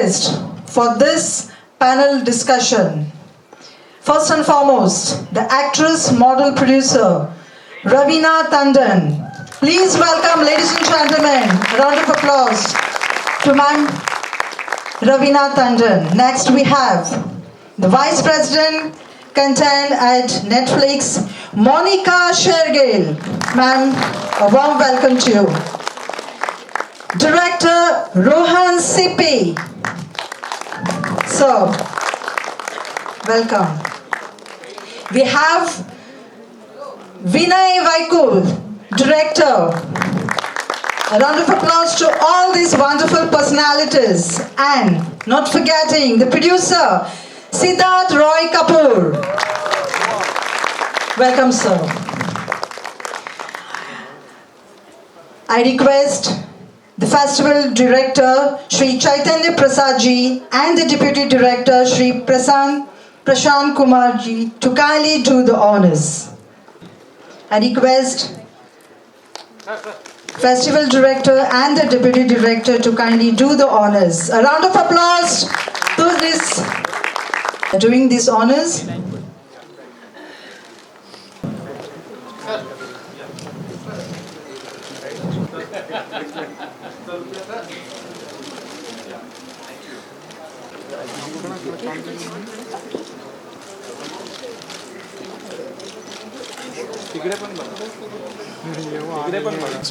request for this panel discussion. First and foremost, the actress, model, producer, Raveena Tandon. Please welcome, ladies and gentlemen, a round of applause to Ma'am Raveena Tandon. Next we have the Vice President, Content at Netflix, Monica Shergill. Ma'am, a warm welcome to you. Director Rohan Sippy. So, welcome. We have Vinay Vaikul, Director. A round of applause to all these wonderful personalities. And not forgetting the producer, Siddharth Roy Kapoor. Welcome, sir. I request the festival director, Shri Chaitanya Prasad ji, and the deputy director, Shri Prashant Kumar ji, to kindly do the honors. I request festival director and the deputy director to kindly do the honors. A round of applause to this, doing these honors.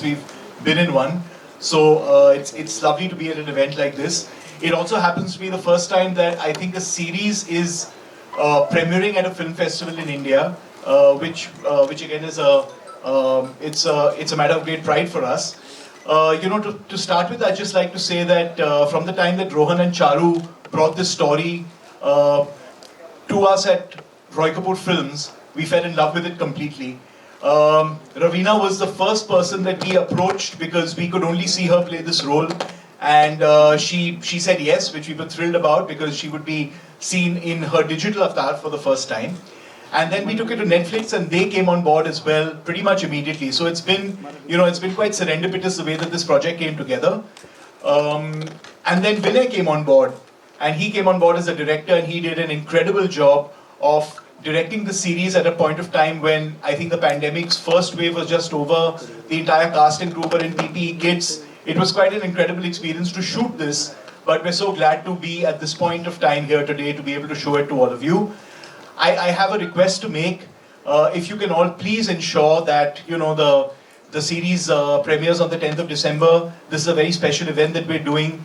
We've been in one, so it's lovely to be at an event like this. It also happens to be the first time that I think a series is premiering at a film festival in India, which again is it's a matter of great pride for us. To start with, I'd just like to say that from the time that Rohan and Charu brought this story to us at Roy Kapoor Films, we fell in love with it completely. Raveena was the first person that we approached because we could only see her play this role, and she said yes, which we were thrilled about because she would be seen in her digital avatar for the first time. And then we took it to Netflix, and they came on board as well pretty much immediately. So it's been quite serendipitous the way that this project came together. And then Vinay came on board, and he came on board as a director, and he did an incredible job of directing the series at a point of time when I think the pandemic's first wave was just over. The entire cast and crew were in PPE kits. It was quite an incredible experience to shoot this, but we're so glad to be at this point of time here today to be able to show it to all of you. I have a request to make. If you can all please ensure that the series premieres on the 10th of December. This is a very special event that we're doing.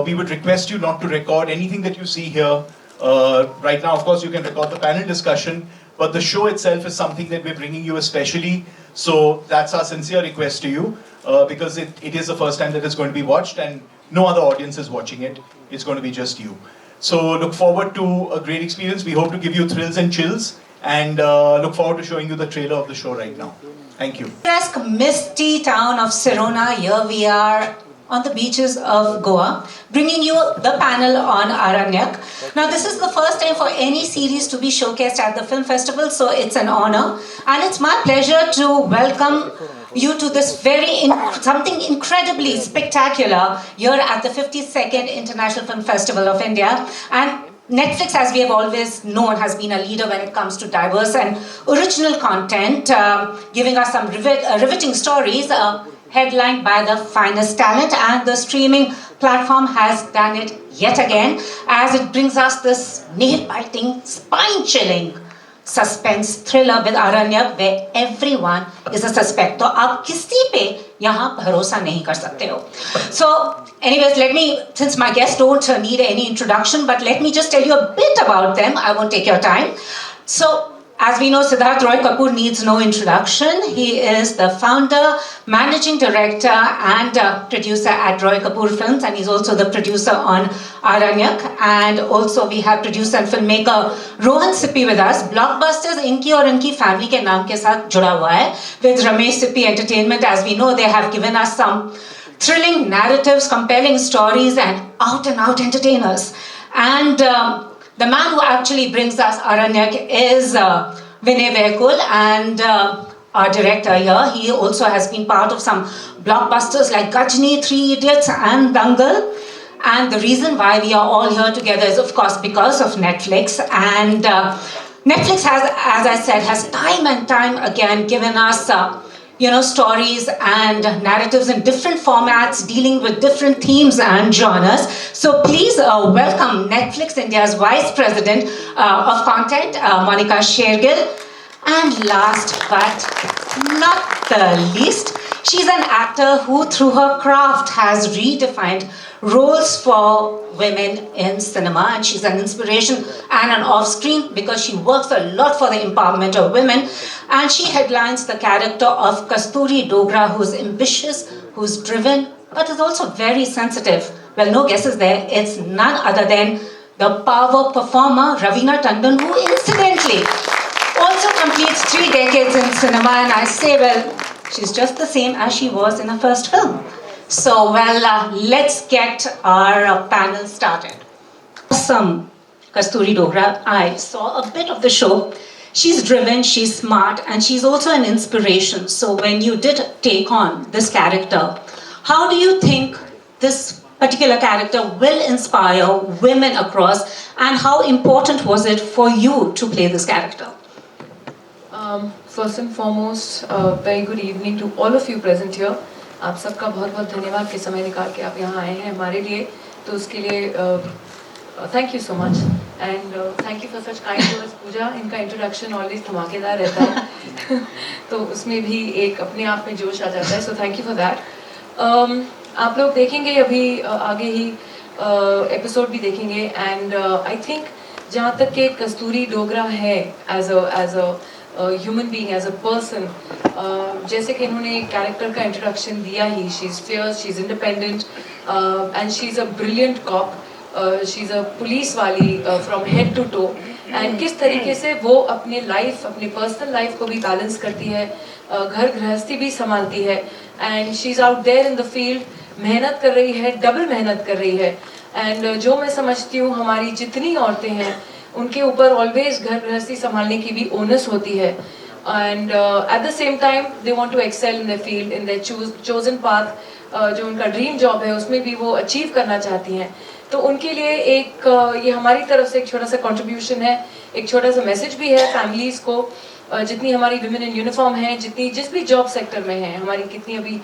We would request you not to record anything that you see here. Right now, of course, you can record the panel discussion, but the show itself is something that we're bringing you especially. So that's our sincere request to you, because it is the first time that it's going to be watched, and no other audience is watching it. It's going to be just you. So look forward to a great experience. We hope to give you thrills and chills, and look forward to showing you the trailer of the show right now. Thank you. Picturesque, misty town of Sirona. Here we are on the beaches of Goa, bringing you the panel on Aranyak. Now, this is the first time for any series to be showcased at the film festival, so it's an honor. And it's my pleasure to welcome you to this something incredibly spectacular here at the 52nd International Film Festival of India. And Netflix, as we have always known, has been a leader when it comes to diverse and original content, giving us some riveting stories, headlined by the finest talent, and the streaming platform has done it yet again, as it brings us this nail-biting, spine-chilling suspense thriller with Aranyak, where everyone is a suspect. तो आप किसी पे यहाँ भरोसा नहीं कर सकते हो. So, anyways, since my guests don't need any introduction, but let me just tell you a bit about them. I won't take your time. So, as we know, Siddharth Roy Kapoor needs no introduction. He is the founder, managing director, and producer at Roy Kapoor Films, and he's also the producer on Aranyak. And also we have producer and filmmaker Rohan Sippy with us. Blockbusters इनकी और इनकी family के नाम के साथ जुड़ा हुआ है. With Ramesh Sippy Entertainment, as we know, they have given us some thrilling narratives, compelling stories, and out-and-out entertainers. And the man who actually brings us Aranyak is Vinay Vaikul, and our director here. He also has been part of some blockbusters like Gajni, Three Idiots, and Dangal. And the reason why we are all here together is, of course, because of Netflix. And Netflix has, as I said, has time and time again given us, stories and narratives in different formats, dealing with different themes and genres. So please welcome Netflix India's Vice President of Content, Monica Shergill. And last but not the least, she's an actor who, through her craft, has redefined roles for women in cinema, and she's an inspiration and an off-screen because she works a lot for the empowerment of women, and she headlines the character of Kasturi Dogra, who's ambitious, who's driven, but is also very sensitive. Well, no guesses there. It's none other than the power performer Raveena Tandon, who incidentally also completes 3 decades in cinema, and I say, well, she's just the same as she was in her first film. So, let's get our panel started. Awesome, Kasturi Dogra. I saw a bit of the show. She's driven, she's smart, and she's also an inspiration. So when you did take on this character, how do you think this particular character will inspire women across, and how important was it for you to play this character? First and foremost, very good evening to all of you present here. आप सबका बहुत बहुत धन्यवाद कि समय निकाल के आप यहाँ आए हैं हमारे लिए, तो उसके लिए thank you so much and thank you for such kind words. पूजा, इनका इंट्रोडक्शन ऑलवेज धमाकेदार रहता है तो उसमें भी एक अपने आप में जोश आ जाता है, so thank you for that. आप लोग देखेंगे अभी आगे ही एपिसोड भी देखेंगे एंड आई थिंक जहाँ तक कि कस्तूरी डोगरा है as a human being, as a person, जैसे कि इन्होंने कैरेक्टर का इंट्रोडक्शन दिया ही, she is fierce, she is independent and she is a brilliant cop, she is a police वाली from head to toe, and किस तरीके से वो अपने लाइफ, अपने पर्सनल लाइफ को भी बैलेंस करती है, घर गृहस्थी भी संभालती है, and she is out there in the field, मेहनत कर रही है, डबल मेहनत कर रही है. एंड जो मैं समझती हूँ हमारी जितनी औरतें हैं उनके ऊपर ऑलवेज घर गृहस्थी संभालने की भी ओनस होती है, and at the same time they want to excel in their field, in their chosen path, जो उनका ड्रीम जॉब है उसमें भी वो अचीव करना चाहती हैं. तो उनके लिए एक ये हमारी तरफ से एक छोटा सा कंट्रीब्यूशन है, एक छोटा सा मैसेज भी है फैमिलीज को. जितनी हमारी विमेन इन यूनिफॉर्म हैं, जितनी जिस भी जॉब सेक्टर में हैं, हमारी कितनी अभी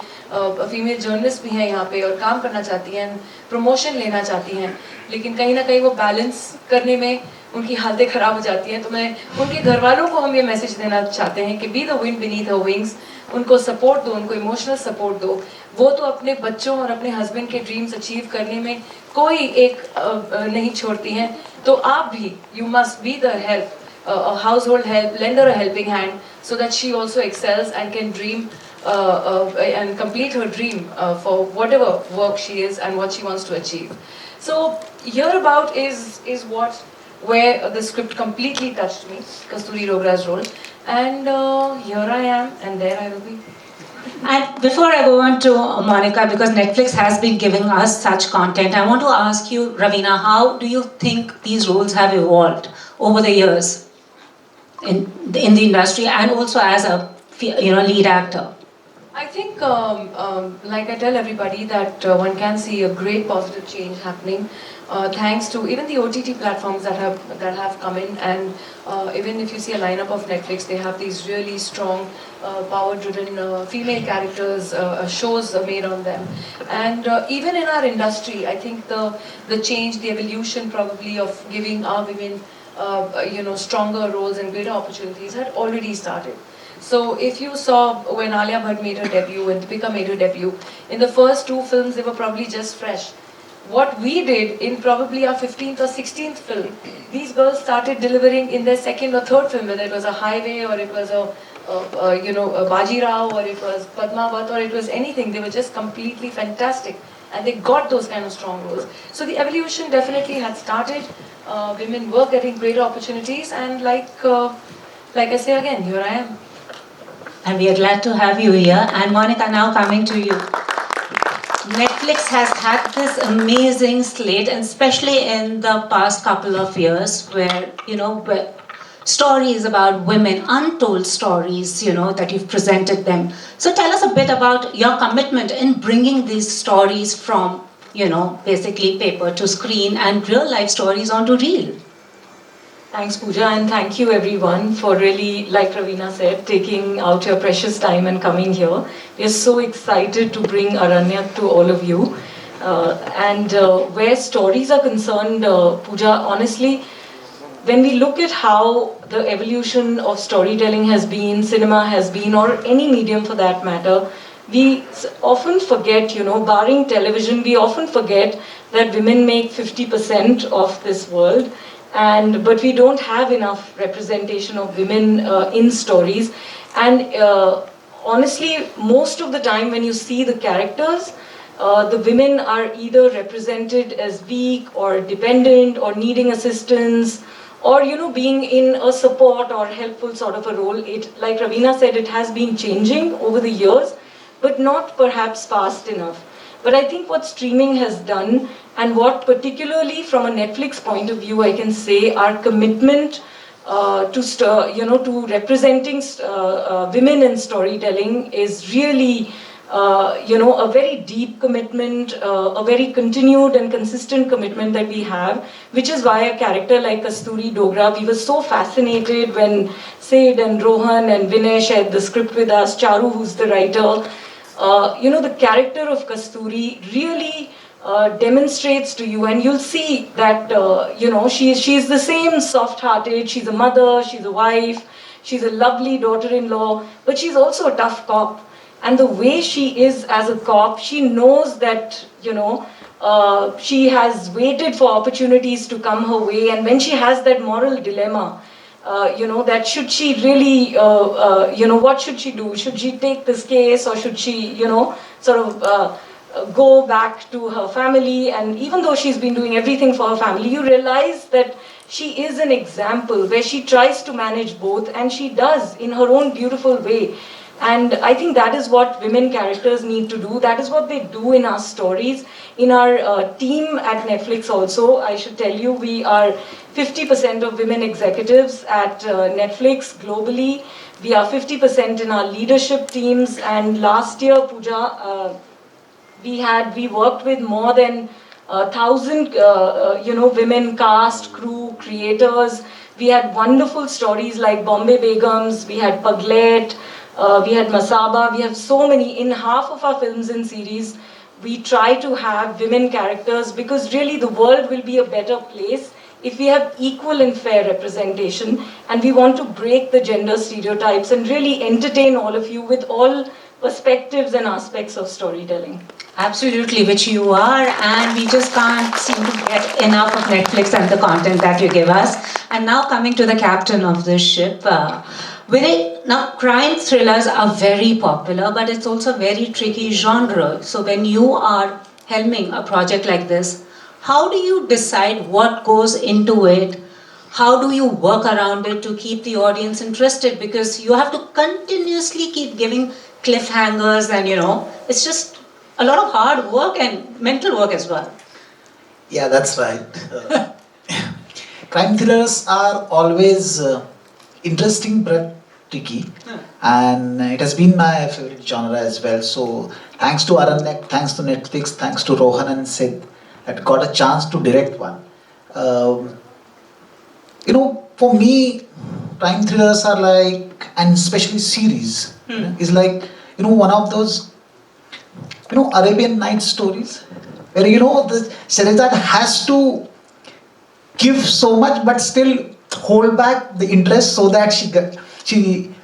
फीमेल जर्नलिस्ट भी हैं यहाँ पे और काम करना चाहती हैं, प्रमोशन लेना चाहती हैं, लेकिन कहीं ना कहीं वो बैलेंस करने में उनकी हालतें ख़राब हो जाती हैं. तो मैं उनके घर वालों को हम ये मैसेज देना चाहते हैं कि be the wind beneath her wings, उनको सपोर्ट दो, उनको इमोशनल सपोर्ट दो. वो तो अपने बच्चों और अपने हस्बैंड के ड्रीम्स अचीव करने में कोई एक नहीं छोड़ती हैं, तो आप भी you must be the help, a household help, lend her a helping hand so that she also excels and can dream and complete her dream for whatever work she is and what she wants to achieve. So hereabout is where the script completely touched me, Kasturi Dogra's role, and here I am and there I will be. And before I go on to Monica, because Netflix has been giving us such content, I want to ask you, Raveena, how do you think these roles have evolved over the years in the industry and also as a lead actor? I think, like I tell everybody, that one can see a great positive change happening thanks to even the OTT platforms that have come in, and even if you see a lineup of Netflix, they have these really strong, power-driven female characters, shows made on them, and even in our industry, I think the change, the evolution probably of giving our women stronger roles and greater opportunities had already started. So if you saw when Alia Bhatt made her debut, when Deepika made her debut, in the first 2 films they were probably just fresh. What we did in probably our 15th or 16th film, these girls started delivering in their 2nd or 3rd film, whether it was a Highway or it was a Baji Rao or it was Padmavat or it was anything, they were just completely fantastic. And they got those kind of strong roles. So the evolution definitely had started. Women were getting greater opportunities, and like I say again, here I am. And we are glad to have you here. And Monica, now coming to you. Netflix has had this amazing slate, and especially in the past couple of years, where stories about women, untold stories, that you've presented them. So tell us a bit about your commitment in bringing these stories from, basically paper to screen and real life stories onto reel. Thanks, Pooja, and thank you everyone for really, like Ravina said, taking out your precious time and coming here. We're so excited to bring Aranyak to all of you. And where stories are concerned, Pooja, honestly, when we look at how the evolution of storytelling has been, cinema has been, or any medium for that matter, we often forget, barring television, we often forget that women make 50% of this world. But we don't have enough representation of women in stories. And honestly, most of the time when you see the characters, the women are either represented as weak or dependent or needing assistance or being in a support or helpful sort of a role. Like Ravina said, it has been changing over the years, but not perhaps fast enough. But I think what streaming has done, and what particularly from a Netflix point of view, I can say our commitment to representing women in storytelling is really, a very deep commitment, a very continued and consistent commitment that we have, which is why a character like Kasturi Dogra, we were so fascinated when Sid and Rohan and Vinay shared the script with us, Charu, who's the writer. The character of Kasturi really demonstrates to you, and you'll see that, she's the same soft-hearted, she's a mother, she's a wife, she's a lovely daughter-in-law, but she's also a tough cop. And the way she is as a cop, she knows that, she has waited for opportunities to come her way, and when she has that moral dilemma, that should she really, what should she do? Should she take this case or should she, go back to her family? And even though she's been doing everything for her family, you realize that she is an example where she tries to manage both, and she does in her own beautiful way. And I think that is what women characters need to do. That is what they do in our stories. In our team at Netflix also, I should tell you, we are 50% of women executives at Netflix globally. We are 50% in our leadership teams. And last year, Pooja, we worked with more than 1,000, women cast, crew, creators. We had wonderful stories like Bombay Begums, we had Paglet, we had Masaba, we have so many. In half of our films and series, we try to have women characters because really the world will be a better place if we have equal and fair representation, and we want to break the gender stereotypes and really entertain all of you with all perspectives and aspects of storytelling. Absolutely, which you are, and we just can't seem to get enough of Netflix and the content that you give us. And now coming to the captain of this ship, now crime thrillers are very popular, but it's also a very tricky genre. So when you are helming a project like this, how do you decide what goes into it? How do you work around it to keep the audience interested? Because you have to continuously keep giving cliffhangers, and it's just a lot of hard work and mental work as well. Yeah, that's right. Crime thrillers are always interesting but tricky, and it has been my favorite genre as well. So thanks to Aranyak, thanks to Netflix, thanks to Rohan and Sid, I got a chance to direct one. For me, crime thrillers are like, and especially series, is like, one of those, Arabian Nights stories, where, the Shahrazad has to give so much, but still hold back the interest so that she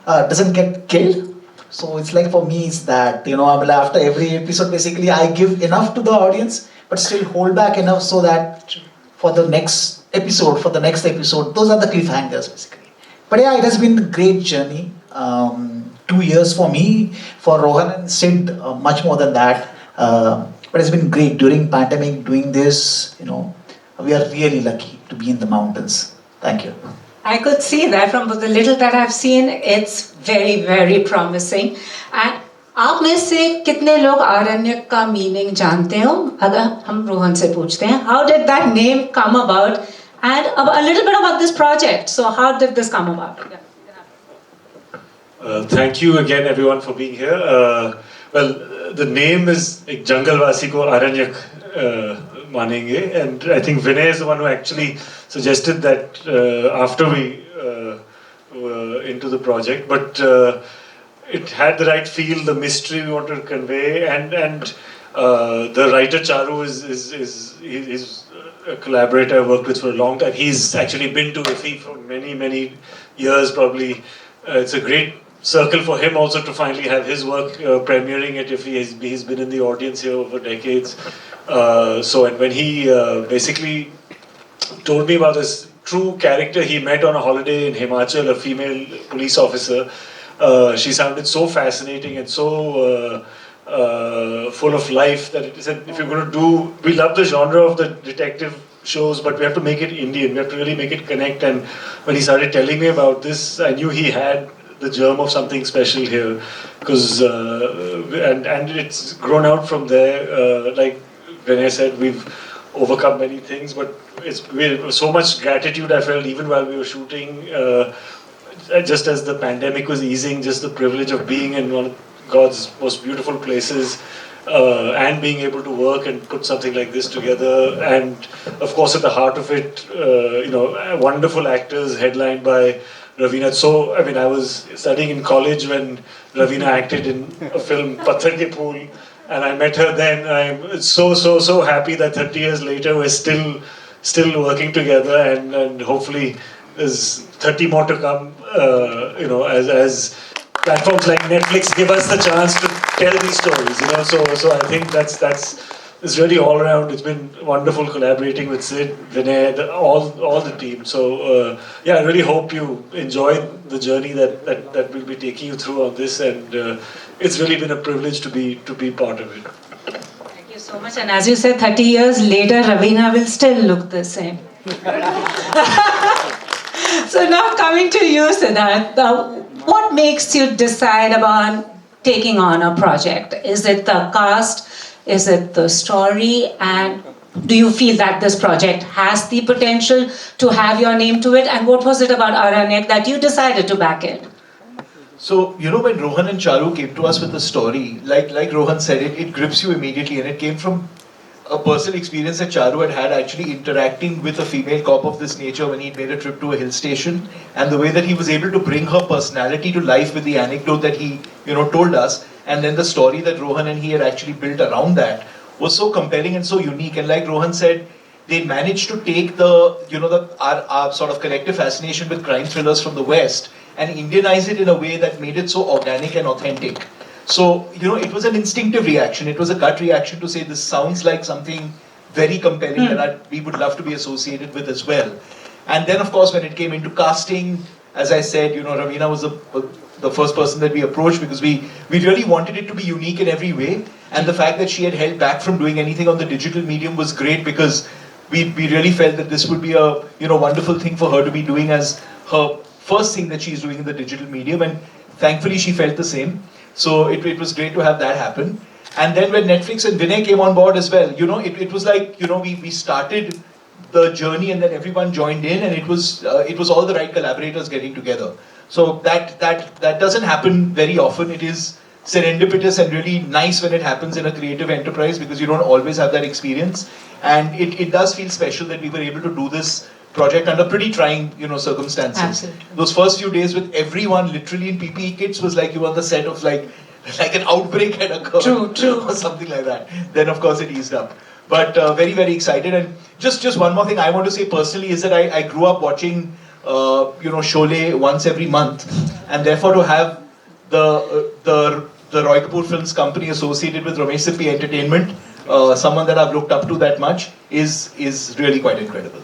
doesn't get killed. So it's like, for me, it's that, after every episode, basically, I give enough to the audience, but still hold back enough so that for the next episode, those are the cliffhangers, basically. But yeah, it has been a great journey. 2 years for me, for Rohan and Sid, much more than that. But it's been great during pandemic doing this. We are really lucky to be in the mountains. Thank you. I could see that from the little that I've seen. It's very, very promising. And आप में से कितने लोग आरण्यक का meaning जानते हो? अगर हम रोहन से पूछते हैं, how did that name come about? And a little bit about this project. So how did this come about? Thank you again, everyone, for being here. The name is एक जंगलवासी को आरण्यक Manenge, and I think Vinay is the one who actually suggested that after we were into the project, but it had the right feel, the mystery we wanted to convey, and the writer Charu is a collaborator I worked with for a long time. He's actually been to IFFI for many years, probably. It's a great circle for him also to finally have his work premiering at IFFI. He's been in the audience here over decades. And when he basically told me about this true character he met on a holiday in Himachal, a female police officer, she sounded so fascinating and so full of life that it said, if you're going to do, we love the genre of the detective shows, but we have to make it Indian. We have to really make it connect. And when he started telling me about this, I knew he had the germ of something special here, because and it's grown out from there. Like Vinay said, we've overcome many things, but it's so much gratitude I felt even while we were shooting. Just as the pandemic was easing, just the privilege of being in one of God's most beautiful places, and being able to work and put something like this together, and of course at the heart of it, wonderful actors headlined by Raveena. So, I mean, I was studying in college when Raveena acted in a film Patthar Ke Phool, and I met her then. I'm so happy that 30 years later we're still working together, and hopefully there's 30 more to come. As platforms like Netflix give us the chance to tell these stories. So I think it's really all around. It's been wonderful collaborating with Sid, Vinay, all the team. So I really hope you enjoyed the journey that we'll be taking you through on this, and it's really been a privilege to be part of it. Thank you so much. And as you said, 30 years later, Raveena will still look the same. So now coming to you, Siddharth, what makes you decide about taking on a project? Is it the cast? Is it the story? And do you feel that this project has the potential to have your name to it? And what was it about Aranyak that you decided to back it? So, when Rohan and Charu came to us with the story, like Rohan said, it grips you immediately, and it came from a personal experience that Charu had actually interacting with a female cop of this nature when he made a trip to a hill station, and the way that he was able to bring her personality to life with the anecdote that he, told us, and then the story that Rohan and he had actually built around that was so compelling and so unique. And like Rohan said, they managed to take our sort of collective fascination with crime thrillers from the West and Indianize it in a way that made it so organic and authentic. So, it was an instinctive reaction. It was a gut reaction to say, this sounds like something very compelling that we would love to be associated with as well. And then, of course, when it came into casting, as I said, Raveena was the first person that we approached, because we really wanted it to be unique in every way. And the fact that she had held back from doing anything on the digital medium was great, because we really felt that this would be a wonderful thing for her to be doing as her first thing that she's doing in the digital medium. And thankfully, she felt the same. So it was great to have that happen. And then when Netflix and Vinay came on board as well, it was like, we started the journey and then everyone joined in, and it was all the right collaborators getting together. So that doesn't happen very often. It is serendipitous and really nice when it happens in a creative enterprise, because you don't always have that experience. And it does feel special that we were able to do this project under pretty trying, circumstances. Absolutely. Those first few days with everyone literally in PPE kits was like you were on the set of like an outbreak had occurred. True. Or something like that. Then of course it eased up. But very, very excited. And just one more thing I want to say personally is that I grew up watching, Sholay once every month. And therefore to have the Roy Kapoor Films Company associated with Ramesh Sippy Entertainment, someone that I've looked up to that much, is really quite incredible.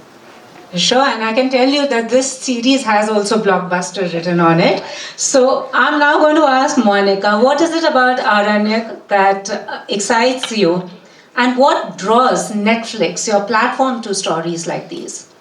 Sure, and I can tell you that this series has also Blockbuster written on it. So I'm now going to ask Monica, what is it about Aranyak that excites you? And what draws Netflix, your platform, to stories like these?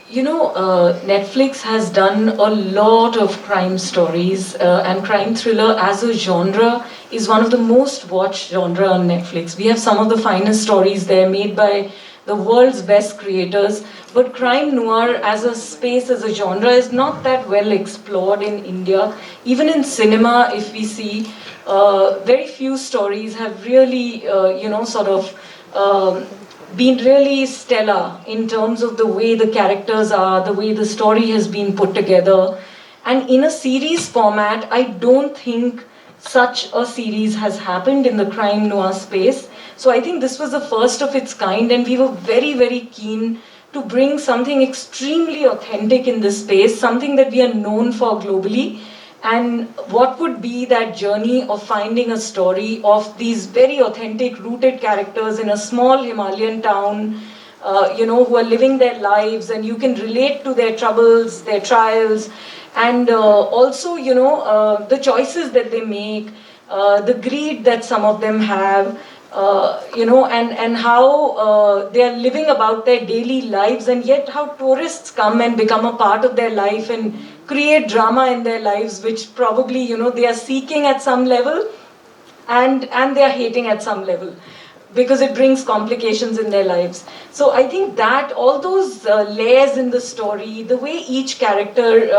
Netflix has done a lot of crime stories, and crime thriller as a genre is one of the most watched genre on Netflix. We have some of the finest stories there made by the world's best creators, but crime noir as a space, as a genre, is not that well explored in India. Even in cinema, if we see, very few stories have really, been really stellar in terms of the way the characters are, the way the story has been put together. And in a series format, I don't think such a series has happened in the crime noir space. So I think this was the first of its kind, and we were very, very keen to bring something extremely authentic in this space, something that we are known for globally. And what would be that journey of finding a story of these very authentic, rooted characters in a small Himalayan town, who are living their lives, and you can relate to their troubles, their trials, and also, the choices that they make, the greed that some of them have, and how they are living about their daily lives, and yet how tourists come and become a part of their life and create drama in their lives, which probably, they are seeking at some level, and they are hating at some level, because it brings complications in their lives. So I think that all those layers in the story, the way each character,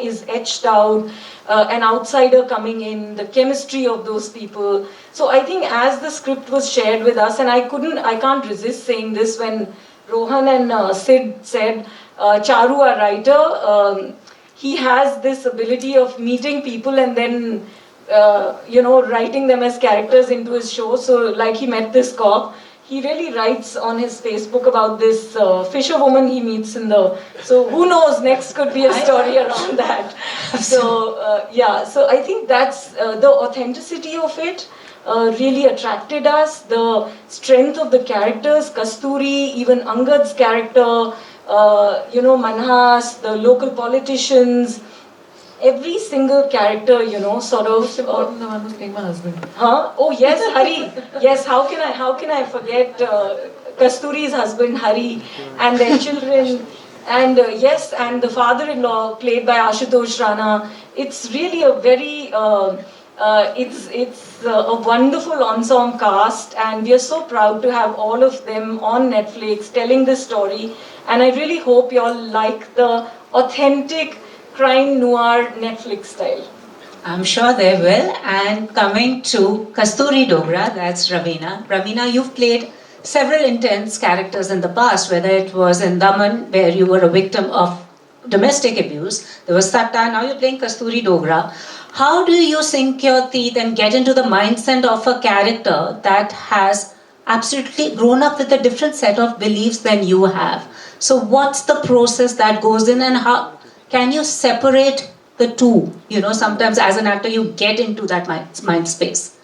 is etched out, an outsider coming in, the chemistry of those people. So I think as the script was shared with us, and I can't resist saying this when Rohan and Sid said, Charu, our writer, he has this ability of meeting people and then writing them as characters into his show. So like he met this cop, he really writes on his Facebook about this fisherwoman he meets in the, so who knows, next could be a story around that. So so I think that's the authenticity of it really attracted us, the strength of the characters, Kasturi, even Angad's character, Manhas, the local politicians, every single character, sort of. Most important, the one who's playing my husband. Huh? Oh yes, Hari. Yes, how can I forget Kasturi's husband Hari and their children, and yes, and the father-in-law played by Ashutosh Rana. It's really a very it's a wonderful ensemble cast, and we are so proud to have all of them on Netflix telling this story. And I really hope you all like the authentic crime noir Netflix style. I'm sure they will. And coming to Kasturi Dogra, that's Ravina. Ravina, you've played several intense characters in the past, whether it was in Daman, where you were a victim of domestic abuse. There was Satta, now you're playing Kasturi Dogra. How do you sink your teeth and get into the mindset of a character that has absolutely grown up with a different set of beliefs than you have? So what's the process that goes in, and how can you separate the two? Sometimes as an actor you get into that mind space.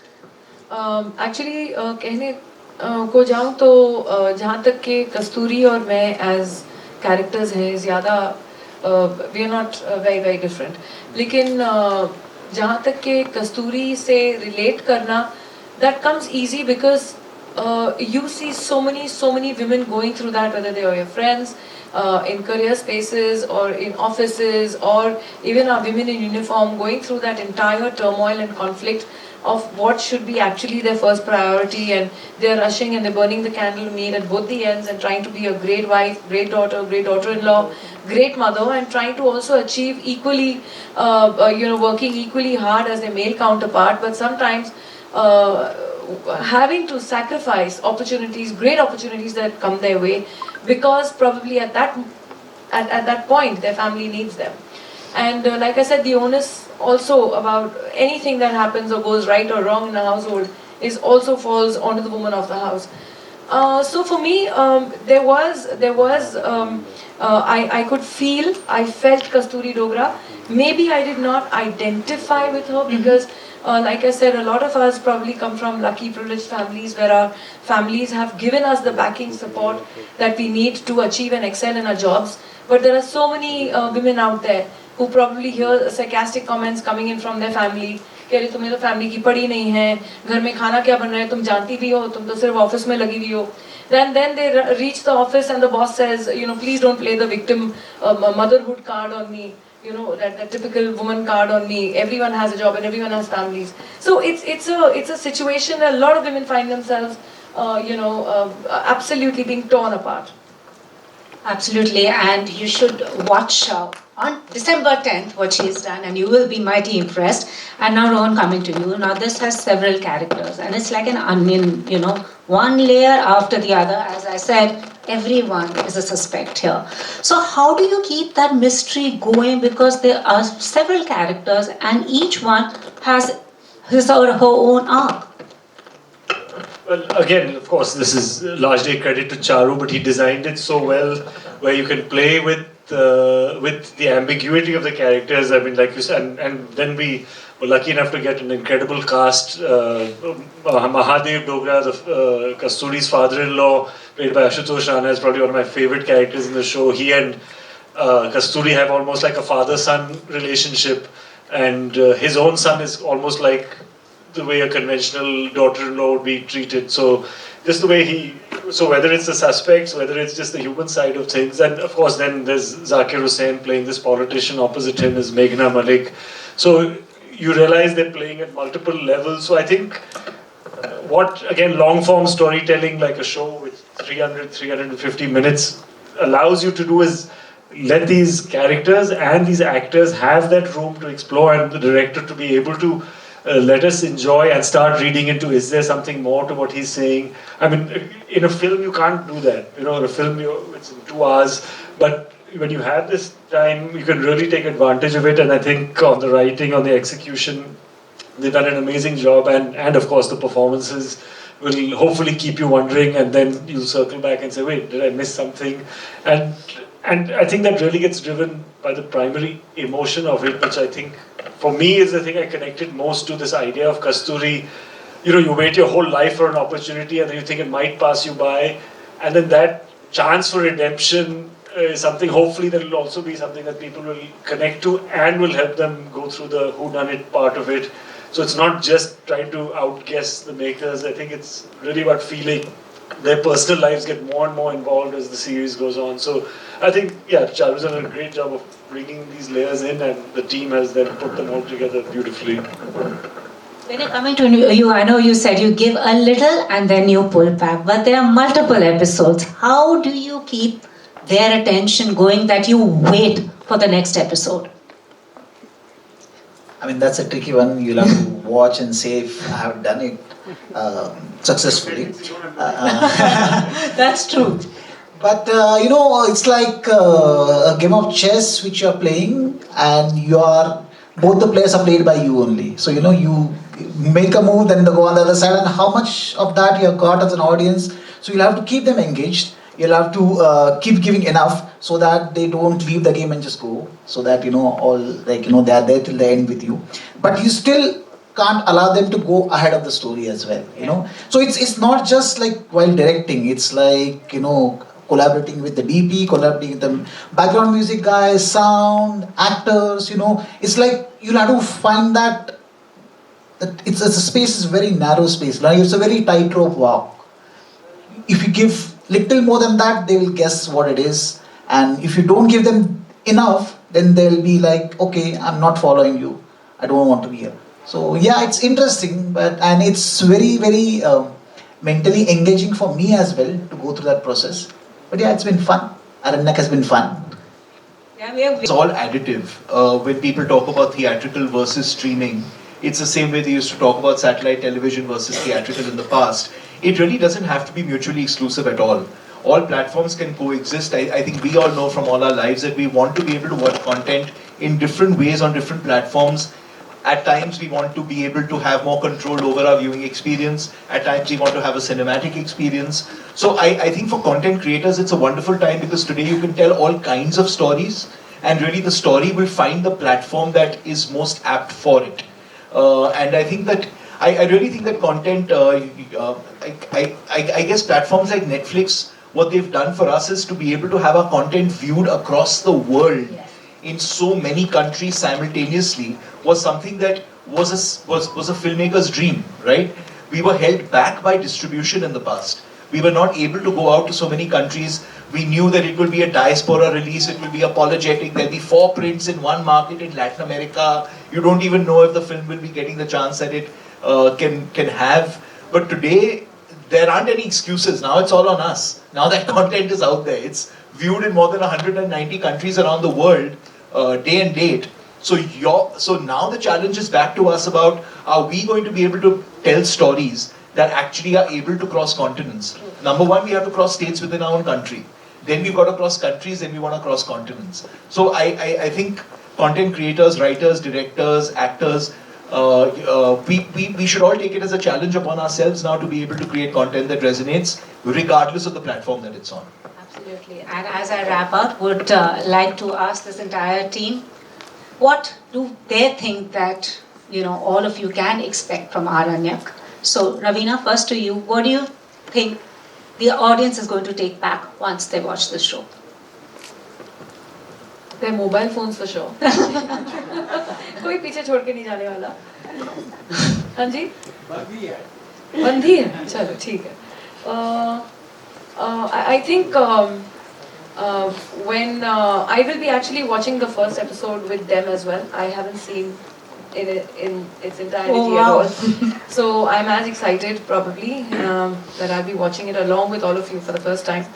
Actually कहने को जाऊँ तो जहाँ तक कि कस्तूरी और मैं as characters हैं ज़्यादा we are not very very different. लेकिन जहाँ तक कि कस्तूरी से relate करना, that comes easy because you see so many women going through that, whether they are your friends, in career spaces or in offices, or even our women in uniform going through that entire turmoil and conflict of what should be actually their first priority, and they're rushing and they're burning the candle to meet at both the ends and trying to be a great wife, great daughter, great daughter-in-law, great mother, and trying to also achieve equally, working equally hard as their male counterpart, but sometimes having to sacrifice opportunities, great opportunities that come their way, because probably at that point their family needs them. And like I said, the onus also about anything that happens or goes right or wrong in a household is also falls onto the woman of the house. So for me, there was I felt Kasturi Dogra. Maybe I did not identify with her because like I said, a lot of us probably come from lucky, privileged families where our families have given us the backing support that we need to achieve and excel in our jobs. But there are so many women out there who probably hear sarcastic comments coming in from their family. कह रही तुम्हें तो family की पड़ी नहीं है, घर में खाना क्या बन रहा है, तुम जानती भी हो, तुम तो सिर्फ ऑफिस में लगी हुई हो. Then they reach the office and the boss says, please don't play the victim motherhood card on me. That typical woman card on me. Everyone has a job and everyone has families. So it's a situation that a lot of women find themselves, absolutely being torn apart. Absolutely, and you should watch on December 10th what she's done, and you will be mighty impressed. And now, Rohan, coming to you. Now, this has several characters, and it's like an onion, one layer after the other. As I said, everyone is a suspect here. So, how do you keep that mystery going? Because there are several characters, and each one has his or her own arc. Well, again, of course, this is largely a credit to Charu, but he designed it so well, where you can play with the ambiguity of the characters. I mean, like you said, and then we were lucky enough to get an incredible cast. Mahadev Dogra, Kasturi's father-in-law, played by Ashutosh Rana, is probably one of my favorite characters in the show. He and Kasturi have almost like a father-son relationship, and his own son is almost like the way a conventional daughter-in-law would be treated. So just the way so whether it's the suspects, whether it's just the human side of things, and of course then there's Zakir Hussain playing this politician, opposite him is Meghna Malik. So you realize they're playing at multiple levels. So I think again, long-form storytelling like a show with 350 minutes allows you to do is let these characters and these actors have that room to explore, and the director to be able to let us enjoy and start reading into, is there something more to what he's saying? I mean, in a film you can't do that. In a film it's in 2 hours, but when you have this time, you can really take advantage of it. And I think on the writing, on the execution, they've done an amazing job, and of course the performances will hopefully keep you wondering, and then you'll circle back and say, wait, did I miss something? And I think that really gets driven by the primary emotion of it, which I think for me is the thing I connected most to, this idea of Kasturi. You wait your whole life for an opportunity, and then you think it might pass you by, and then that chance for redemption is something, hopefully that will also be something that people will connect to and will help them go through the whodunit part of it. So it's not just trying to outguess the makers. I think it's really about feeling their personal lives get more and more involved as the series goes on. So I think, Charu's done a great job of bringing these layers in, and the team has then put them all together beautifully. When you're coming to you, I know you said you give a little and then you pull back, but there are multiple episodes. How do you keep their attention going that you wait for the next episode? I mean, that's a tricky one. You'll have to watch and say if I have done it successfully. That's true. But it's like a game of chess which you're playing, and both the players are played by you only. So you make a move, then they go on the other side, and how much of that you have got as an audience. So you'll have to keep them engaged. You'll have to keep giving enough so that they don't leave the game and just go. So that they are there till the end with you. But you still can't allow them to go ahead of the story as well. So it's not just like while directing. It's like collaborating with the DP, collaborating with the background music guys, sound, actors. It's like you'll have to find that it's a space is very narrow space. Like it's a very tightrope walk. If you give little more than that, they will guess what it is. And if you don't give them enough, then they'll be like, okay, I'm not following you. I don't want to be here. So yeah, it's interesting, and it's very, very mentally engaging for me as well to go through that process. But yeah, it's been fun. Aranyak has been fun. It's all additive. When people talk about theatrical versus streaming, it's the same way they used to talk about satellite television versus theatrical in the past. It really doesn't have to be mutually exclusive at all. All platforms can coexist. I think we all know from all our lives that we want to be able to watch content in different ways on different platforms. At times we want to be able to have more control over our viewing experience. At times we want to have a cinematic experience. So I think for content creators it's a wonderful time, because today you can tell all kinds of stories, and really the story will find the platform that is most apt for it. And I think that I really think that content, I guess platforms like Netflix, what they've done for us is to be able to have our content viewed across the world in so many countries simultaneously was something that was a filmmaker's dream, right? We were held back by distribution in the past. We were not able to go out to so many countries. We knew that it will be a diaspora release, it will be apologetic, there'll be 4 prints in one market in Latin America. You don't even know if the film will be getting the chance that it can have. But today, there aren't any excuses. Now it's all on us. Now that content is out there. It's viewed in more than 190 countries around the world, day and date. So now the challenge is back to us about, are we going to be able to tell stories that actually are able to cross continents? Number one, we have to cross states within our own country. Then we've got to cross countries, then we want to cross continents. So I think content creators, writers, directors, actors, we should all take it as a challenge upon ourselves now to be able to create content that resonates regardless of the platform that it's on. Absolutely. And as I wrap up, would like to ask this entire team, what do they think that, you know, all of you can expect from Aranyak? So, Ravina, first to you, what do you think the audience is going to take back once they watch the show? Their mobile phones for sure. कोई पीछे छोड़ के नहीं जाने वाला. हाँ जी? बंदी है. चलो ठीक है. I think when I will be actually watching the first episode with them as well. I haven't seen in its entirety at all. So I'm as excited probably that I'll be watching it along with all of you for the first time.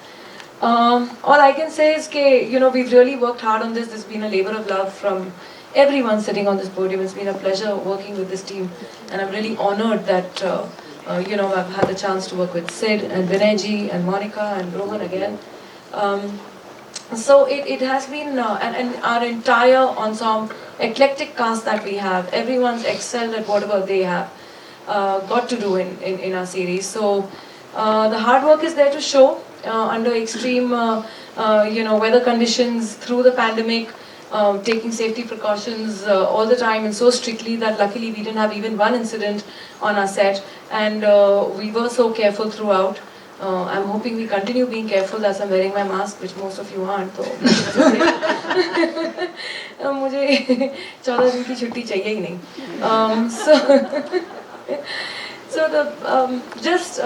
All I can say is that, you know, we've really worked hard on this. There's been a labor of love from everyone sitting on this podium. It's been a pleasure working with this team, and I'm really honored that you know, I've had the chance to work with Sid and Vinay ji and Monica and Rohan again. So it has been, and our entire ensemble, eclectic cast that we have, everyone's excelled at whatever they have got to do in our series. So the hard work is there to show under extreme, you know, weather conditions, through the pandemic, taking safety precautions all the time, and so strictly that luckily we didn't have even one incident on our set, and we were so careful throughout. I'm hoping we continue being careful as I'm wearing my mask, which most of you aren't. So मुझे 14 दिन की छुट्टी चाहिए ही नहीं. So the just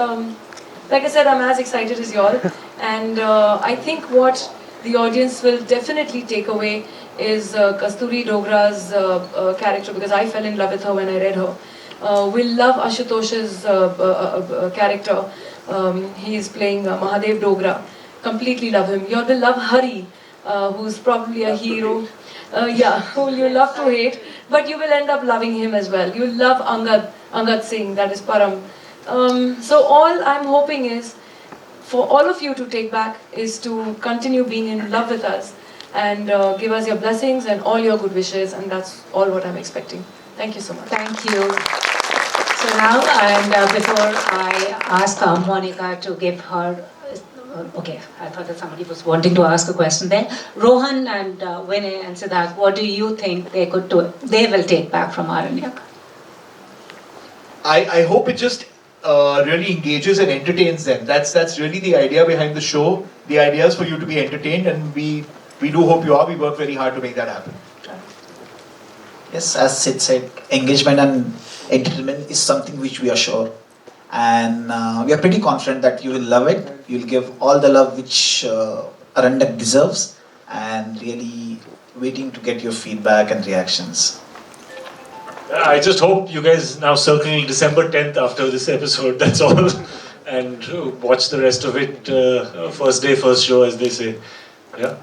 like I said, I'm as excited as y'all, and I think what the audience will definitely take away is Kasturi Dogra's character, because I fell in love with her when I read her. We'll love Ashutosh's character. He's playing Mahadev Dogra. Completely love him. You will love Hari, who's probably a hero. Yeah, who you love to hate, but you will end up loving him as well. You'll love Angad Singh, that is Param. So all I'm hoping is for all of you to take back is to continue being in love with us and give us your blessings and all your good wishes, and that's all what I'm expecting. Thank you so much. Thank you. So now, and before I ask Monica to give her, okay, I thought that somebody was wanting to ask a question there. Rohan and Vinay and Siddharth, what do you think they will take back from Aranyak? I hope it just really engages and entertains them. That's really the idea behind the show. The idea is for you to be entertained, and we do hope you are. We work very hard to make that happen. Yes, as Sid said, engagement and entertainment is something which we are sure. And we are pretty confident that you will love it. You will give all the love which Aranyak deserves, and really waiting to get your feedback and reactions. I just hope you guys now circle December 10th after this episode, that's all. And watch the rest of it, first day, first show, as they say. Yeah.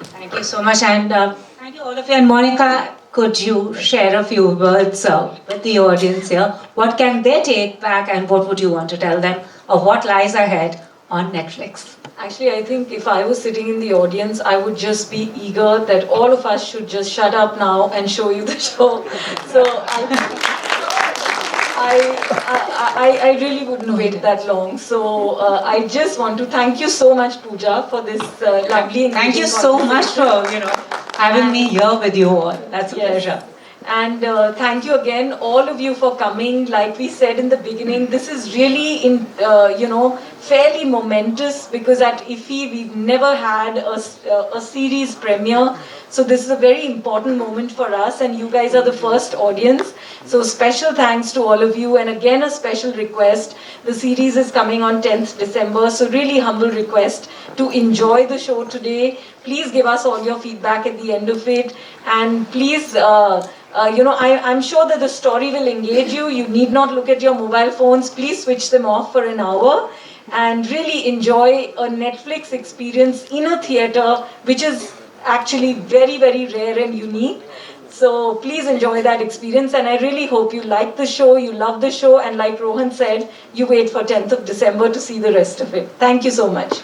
Thank you so much, and thank you all of you. And Monica, could you share a few words with the audience here? What can they take back, and what would you want to tell them of what lies ahead on Netflix? Actually, I think if I was sitting in the audience, I would just be eager that all of us should just shut up now and show you the show. So I really wouldn't wait that long. So I just want to thank you so much, Pooja, for this lovely. Thank you so much for having me here with you all. That's a pleasure. And thank you again, all of you, for coming. Like we said in the beginning, this is really, fairly momentous, because at IFFI we've never had a series premiere. So this is a very important moment for us, and you guys are the first audience. So special thanks to all of you, and again a special request. The series is coming on 10th December, so really humble request to enjoy the show today. Please give us all your feedback at the end of it, and please, I'm sure that the story will engage you. You need not look at your mobile phones. Please switch them off for an hour. and really enjoy a Netflix experience in a theatre, which is actually very, very rare and unique. So please enjoy that experience, and I really hope you like the show, you love the show, and like Rohan said, you wait for 10th of December to see the rest of it. Thank you so much.